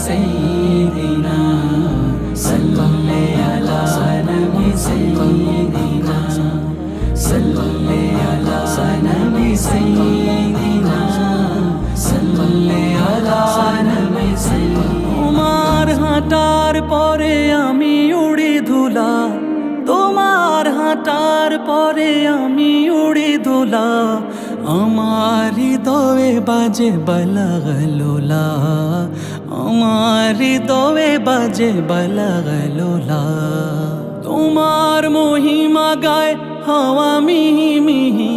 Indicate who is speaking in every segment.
Speaker 1: سيدنا صل على نبي سيدنا صل على نبي سيدنا صل على نبي سيدنا তোমার হাঁটার পরে আমি উড়ি ধুলা তোমার হাঁটার পরে আমি উড়ি ধুলা আমার হৃদয়ে বাজে বালাগলোলা আমার হৃদয়ে বাজে বালাগলোলা তোমার মহিমা গায় হাওয়া মিহি মিহি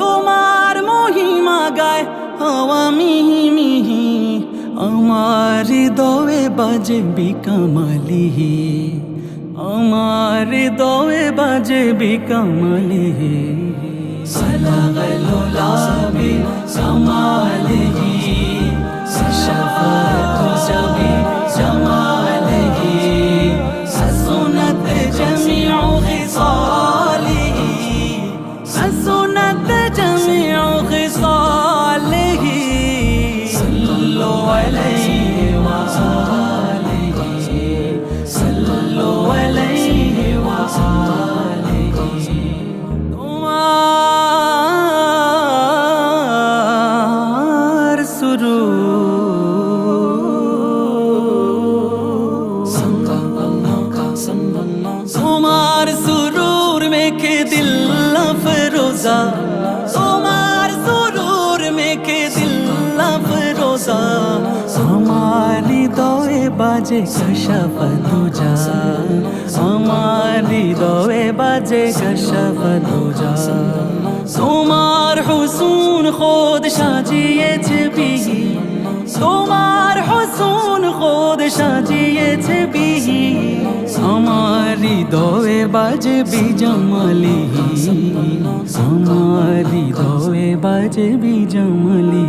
Speaker 1: তোমার মহিমা গায় হাওয়া মিহি মিহি আমার হৃদয়ে বাজে বিকমলি আমার হৃদয়ে বাজে বিকমলি সালাগলোলা বি সামালিহি সাশাফাতু জাবি জামালিহি হাসনাত জামিউ খিসালিহি হাসনাত জামিউ খিসালিহি সাল্লু আলাইহি ওয়া আলিহি সাল্লু আলাইহি ওয়া আলিহি তোমার তোমার সুরুর মেখে দিল ফরোজা তোমার সুরুর মেখে দিল ফরোজা আমার হৃদয়ে বাজে কশফ দুজা আমার হৃদয়ে বাজে কশফ দুজা তোমার হুসুন খোদ সাজিয়েছে বিহি তোমার হুসুন খোদ সাজিয়েছে বিহি আমার হৃদয়ে বাজে বিজমলি আমার হৃদয়ে বাজে বিজমলি